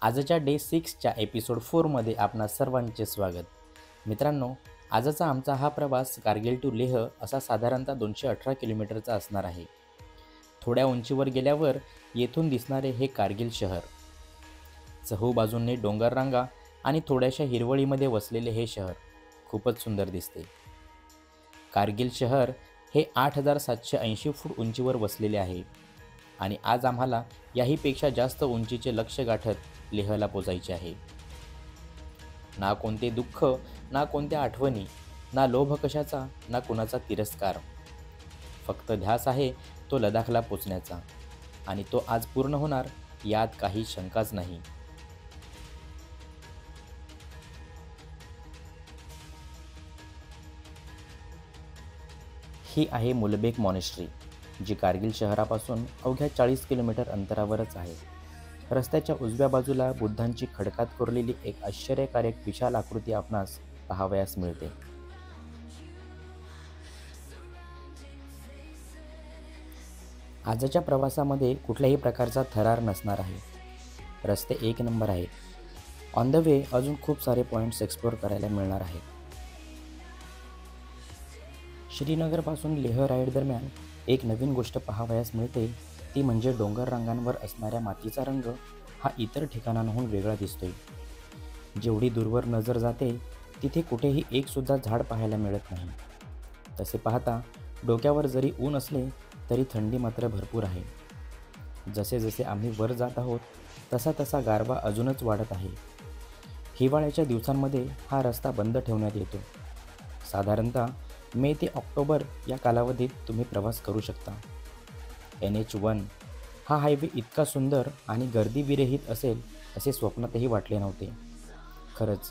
आजच्या day 6च्या episode 4मध्ये आपणा सर्वांचे स्वागत. मित्रांनो, आजचा आमचा हा प्रवास कारगिल टू लेह असा साधारणतः 218 किलोमीटरचा असणार आहे. थोड्या उंचीवर गेल्यावर येथून दिसणारे हे कारगिल शहर. चहूबाजूंनी डोंगर रांगा आणि थोड्याशा हिरवळीमध्ये वसलेले हे शहर खूपच सुंदर दिसते. कारगिल शहर हे 8780 फूट उंचीवर वसलेले आहे आणि आज आम्हाला याहीपेक्षा जास्त उंचीचे लक्ष्य गाठत लेहला पोचायचे आहे. ना कोणते दुःख, ना कोणत्या आठवणी, ना लोभ कशाचा, ना कुणाचा तिरस्कार. फक्त ध्यास आहे तो लडाखला पोचण्याचा आणि तो आज पूर्ण होणार यात काही शंकाच नाही. ही आहे मुलबेक मॉनेस्ट्री, जी कारगिल शहरापासून अवघ्या 40 किलोमीटर अंतरावरच आहे. रस्त्याच्या उजव्या बाजूला बुद्धांची खडकात कोरलेली एक आश्चर्यकारक विशाल आकृती आपणास पाहावयास मिळते. आजच्या प्रवासामध्ये कुठल्याही प्रकारचा थरार नसणार आहे. रस्ते एक नंबर आहेत. ऑन द वे अजून खूप सारे पॉईंट्स एक्सप्लोर करायला मिळणार आहेत. श्रीनगरपासून लेह राईड दरम्यान एक नवीन गोष्ट पाहावयास मिळते, ती म्हणजे डोंगर रांगांवर असणाऱ्या मातीचा रंग हा इतर ठिकाणांहून वेगळा दिसतोय. जेवढी दूरवर नजर जाते तिथे कुठेही एकसुद्धा झाड पाहायला मिळत नाही. तसे पाहता डोक्यावर जरी ऊन असले तरी थंडी मात्र भरपूर आहे. जसे जसे आम्ही वर जात आहोत तसा तसा गारवा अजूनच वाढत आहे. हिवाळ्याच्या दिवसांमध्ये हा रस्ता बंद ठेवण्यात येतो. साधारणतः मे ते ऑक्टोबर या कालावधीत तुम्ही प्रवास करू शकता. NH1 हा हायवे इतका सुंदर आणि गर्दीविरहित असेल असे स्वप्नातही वाटले नव्हते. खरंच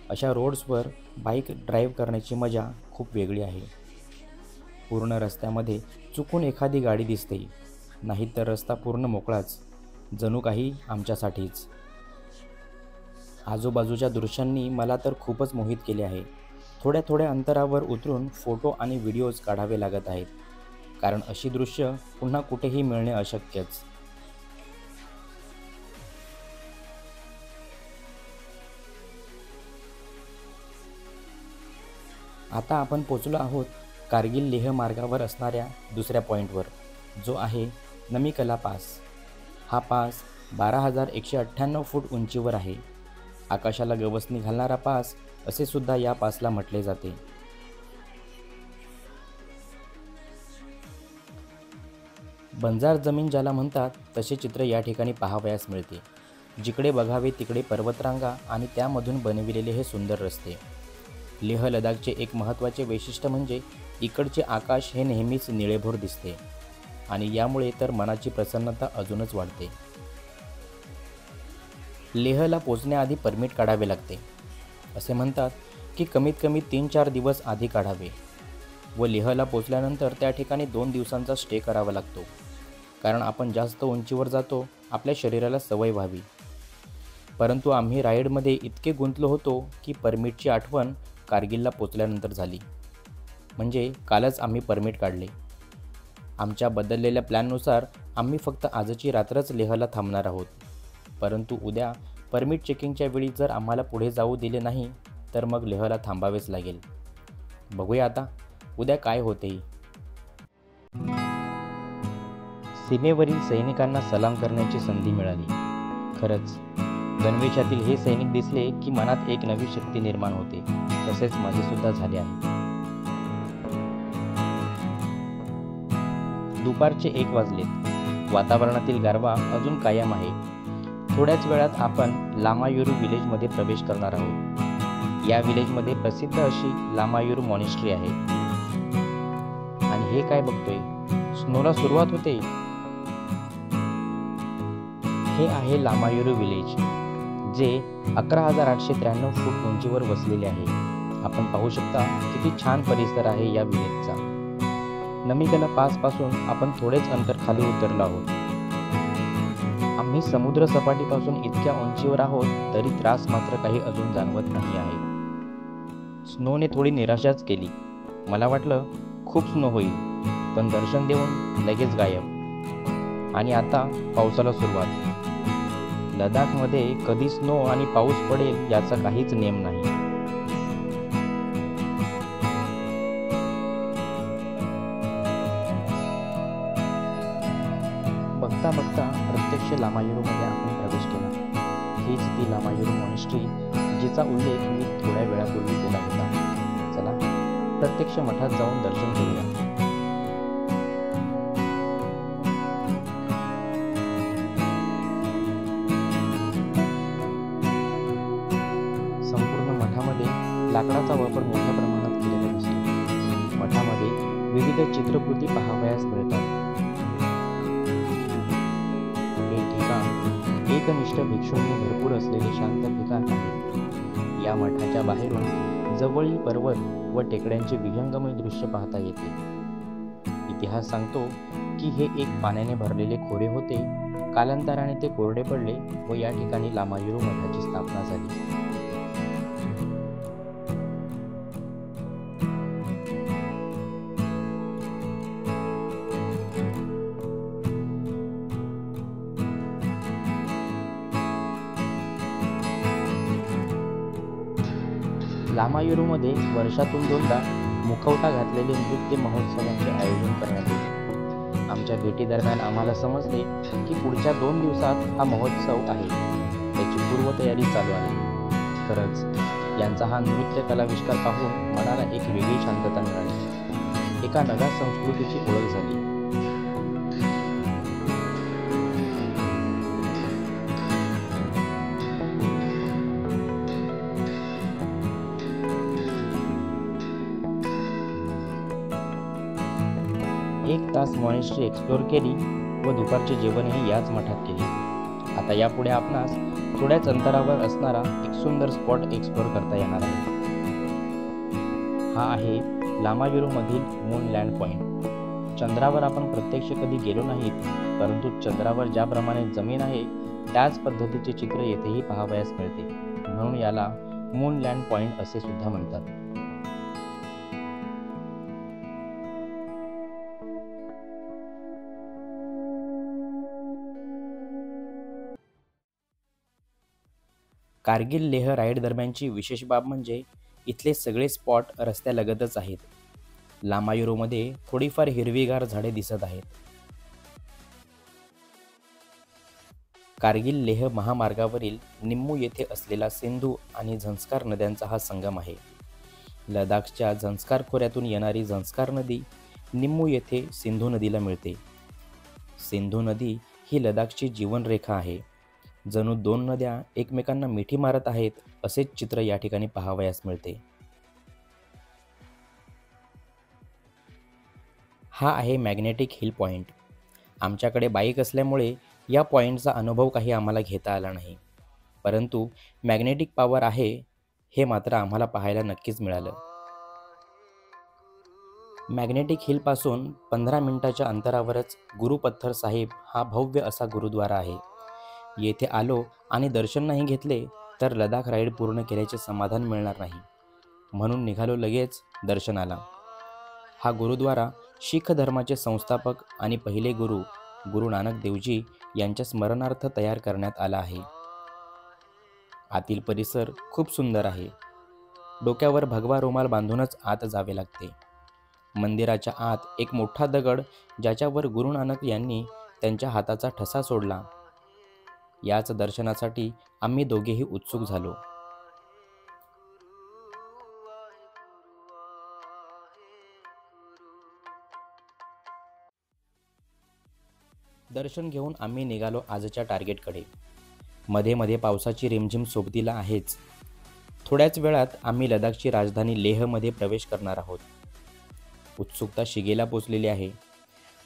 अशा रोड्सवर बाईक ड्राईव्ह करण्याची मजा खूप वेगळी आहे. पूर्ण रस्त्यामध्ये चुकून एखादी गाडी दिसते, नाहीतर रस्ता पूर्ण मोकळाच, जणू काही आमच्यासाठीच. आजूबाजूच्या दृश्यांनी मला तर खूपच मोहित केले आहे. थोड्या थोड्या अंतरावर उतरून फोटो आणि व्हिडिओज काढावे लागत आहेत, कारण अशी दृश्य पुन्हा कुठेही मिळणे अशक्यच. आता आपण पोचलो आहोत कारगिल लेह मार्गावर असणाऱ्या दुसऱ्या पॉईंटवर, जो आहे नमीकला पास. हा पास 12,198 फूट उंचीवर आहे. आकाशाला गवसणी घालणारा पास असे सुद्धा या पासला म्हटले जाते. बंजार जमीन ज्याला म्हणतात तसे चित्र या ठिकाणी पाहावयास मिळते. जिकडे बघावे तिकडे पर्वतरांगा आणि त्यामधून बनविलेले हे सुंदर रस्ते. लेह लडाखचे एक महत्त्वाचे वैशिष्ट्य म्हणजे इकडचे आकाश हे नेहमीच निळेभोर दिसते आणि यामुळे तर मनाची प्रसन्नता अजूनच वाढते. लेहला पोचण्याआधी परमिट काढावे लागते. असे म्हणतात की कमीत कमी 3-4 दिवस आधी काढावे व लेहला पोचल्यानंतर त्या ठिकाणी 2 दिवसांचा स्टे करावा लागतो, कारण आपण जास्त उंचीवर जातो, आपल्या शरीराला सवय व्हावी. परंतु आम्ही राईडमध्ये इतके गुंतलो होतो की परमिटची आठवण कारगिलला पोचल्यानंतर झाली. म्हणजे कालच आम्ही परमिट काढले. आमच्या बदललेल्या प्लॅननुसार आम्ही फक्त आजची रात्रच लेहला थांबणार आहोत. परंतु उद्या परमिट चेकिंगच्या वेळी जर आम्हाला पुढे जाऊ दिले नाही तर मग लेहला थांबावेच लागेल. बघूया आता उद्या काय होतेही. सीमेवरील सैनिकांना सलाम करण्याची संधी मिळाली. खरंच गणवेशातील हे सैनिक दिसले की मनात एक नवी शक्ती निर्माण होते. तसेच माझे सुद्धा झाले आहे. दुपारचे 1 वाजलेत. वातावरणातील गारवा अजून कायम आहे. थोड्याच वेळात आपण लामायुरू विलेजमध्ये प्रवेश करणार आहोत. या विलेजमध्ये प्रसिद्ध अशी लामायुरू मॉनेस्ट्री आहे. आणि हे काय बघतोय, स्नोला सुरुवात होते. हे आहे लामायुरू विलेज, जे 11,893 फूट उंचीवर वसलेले आहे. आपण पाहू शकता किती छान परिसर आहे या विलेजचा. नमीकला पासपासून आपण थोडेच अंतर खाली उतरलो आहोत. आम्ही समुद्र सपाटीपासून इतक्या उंचीवर आहोत तरी त्रास मात्र काही अजून जाणवत नाही आहे. स्नोने थोडी निराशाच केली. मला वाटलं खूप स्नो होईल, पण दर्शन देऊन लगेच गायब. आणि आता पावसाला सुरुवात. लडाखमध्ये कधी स्नो आणि पाऊस पडेल याचा काहीच नेम नाही. बघता बघता प्रत्यक्ष लामायुरूमध्ये आपण प्रवेश केला. हीच ती लामायुरू मॉनेस्ट्री जिचा उल्लेख मी थोड्या वेळापूर्वी केला होता. चला प्रत्यक्ष मठात जाऊन दर्शन करूया. संपूर्ण मठामध्ये लाकडाचा वापर मोठ्या प्रमाणात केलेला दिसतो. मठामध्ये विविध चित्रकृती पाहावयास मिळतात. हे ठिकाण एकनिष्ठ भिक्षूंनी भरपूर असलेले शांत ठिकाण आहे. या मठाच्या बाहेरून जवळील पर्वत व टेकड्यांचे विहंगमय दृश्य पाहता येते. इतिहास सांगतो की हे एक पाण्याने भरलेले खोरे होते. कालांतराने ते कोरडे पडले व या ठिकाणी लामायुरू मठाची स्थापना झाली. लामायुरूमध्ये वर्षातून 2दा मुखवटा घातलेले नृत्य महोत्सवांचे आयोजन करण्यात येते. आमच्या भेटीदरम्यान आम्हाला समजले की पुढच्या 2 दिवसात हा महोत्सव आहे. त्याची पूर्वतयारी चालू आहे. खरंच यांचा हा नृत्य कलाविष्कार पाहून मनाला एक वेगळी शांतता मिळाली. एका नव्या संस्कृतीची ओळख झाली. एक तास मॉनेस्ट्री एक्सप्लोर केली व दुपारचे जेवणही याच मठात केले. आता यापुढे आपणास थोड्याच अंतरावर असणारा एक सुंदर स्पॉट एक्सप्लोर करता येणार आहे. हा आहे लामायुरूमधील मूनलँड पॉइंट. चंद्रावर आपण प्रत्यक्ष कधी गेलो नाहीत, परंतु चंद्रावर ज्याप्रमाणे जमीन आहे त्याच पद्धतीचे चित्र येथेही पाहावयास मिळते. म्हणून याला मूनलँड पॉइंट असे सुद्धा म्हणतात. कारगिल लेह राईड दरम्यानची विशेष बाब म्हणजे इथले सगळे स्पॉट रस्त्यालगतच आहेत. लामायुरूमध्ये थोडीफार हिरवीगार झाडे दिसत आहेत. कारगिल लेह महामार्गावरील निम्मू येथे असलेला सिंधू आणि झंस्कार नद्यांचा हा संगम आहे. लडाखच्या झंस्कार खोऱ्यातून येणारी झंस्कार नदी निम्मू येथे सिंधू नदीला मिळते. सिंधू नदी ही लडाखची जीवनरेखा आहे. जणू 2 नद्या एकमेकांना मिठी मारत आहेत असेच चित्र या ठिकाणी पाहावयास मिळते. हा आहे मॅग्नेटिक हिल पॉइंट. आमच्याकडे बाईक असल्यामुळे या पॉइंटचा अनुभव काही आम्हाला घेता आला नाही, परंतु मॅग्नेटिक पॉवर आहे हे मात्र आम्हाला पाहायला नक्कीच मिळालं. मॅग्नेटिक हिलपासून 15 मिनिटाच्या अंतरावरच गुरु पत्थर साहिब हा भव्य असा गुरुद्वारा आहे. येथे आलो आणि दर्शन नाही घेतले तर लडाख राईड पूर्ण केल्याचे समाधान मिळणार नाही, म्हणून निघालो लगेच दर्शनाला. हा गुरुद्वारा शीख धर्माचे संस्थापक आणि पहिले गुरु गुरु नानक देवजी यांच्या स्मरणार्थ तयार करण्यात आला आहे. आतील परिसर खूप सुंदर आहे. डोक्यावर भगवा रुमाल बांधूनच आत जावे लागते. मंदिराच्या आत एक मोठा दगड ज्याच्यावर गुरु नानक यांनी त्यांच्या हाताचा ठसा सोडला. याच दर्शनासाठी आम्ही दोघेही उत्सुक झालो. दर्शन घेऊन आम्ही निघालो आजच्या टार्गेटकडे. मध्ये मध्ये पावसाची रिमझिम सोबतीला आहेच. थोड्याच वेळात आम्ही लडाखची राजधानी लेहमध्ये प्रवेश करणार आहोत. उत्सुकता शिगेला पोचलेली आहे.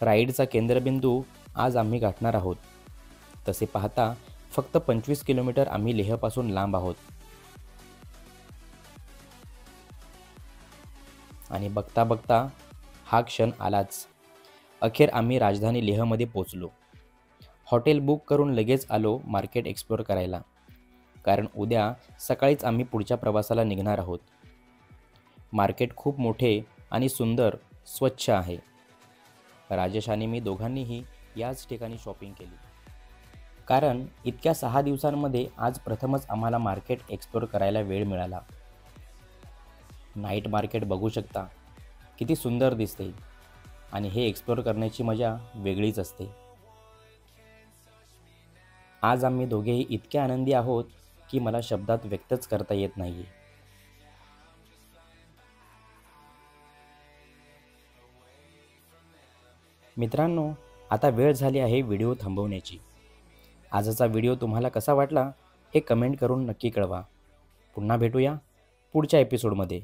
राईडचा केंद्रबिंदू आज आम्ही गाठणार आहोत. तसे पाहता फक्त 25 किलोमीटर आम्ही लेहपासून लांब आहोत. आणि बघता बघता हा क्षण आलाच. अखेर आम्ही राजधानी लेहमध्ये पोचलो. हॉटेल बुक करून लगेच आलो मार्केट एक्सप्लोर करायला, कारण उद्या सकाळीच आम्ही पुढच्या प्रवासाला निघणार आहोत. मार्केट खूप मोठे आणि सुंदर स्वच्छ आहे. राजेश आणि मी दोघांनीही याच ठिकाणी शॉपिंग केली. कारण इतक्या 6 दिवसांमध्ये आज प्रथमच आम्हाला मार्केट एक्सप्लोर करायला वेळ मिळाला. नाईट मार्केट बघू शकता, किती सुंदर दिसते आणि हे एक्सप्लोर करण्याची मजा वेगळीच असते. आज आम्ही दोघेही इतके आनंदी आहोत की मला शब्दात व्यक्तच करता येत नाहीये. मित्रांनो, आता वेळ झाली आहे व्हिडिओ थांबवण्याची. आजचा व्हिडिओ तुम्हाला कसा वाटला हे कमेंट करून नक्की कळवा. पुन्हा भेटूया पुढच्या एपिसोडमध्ये.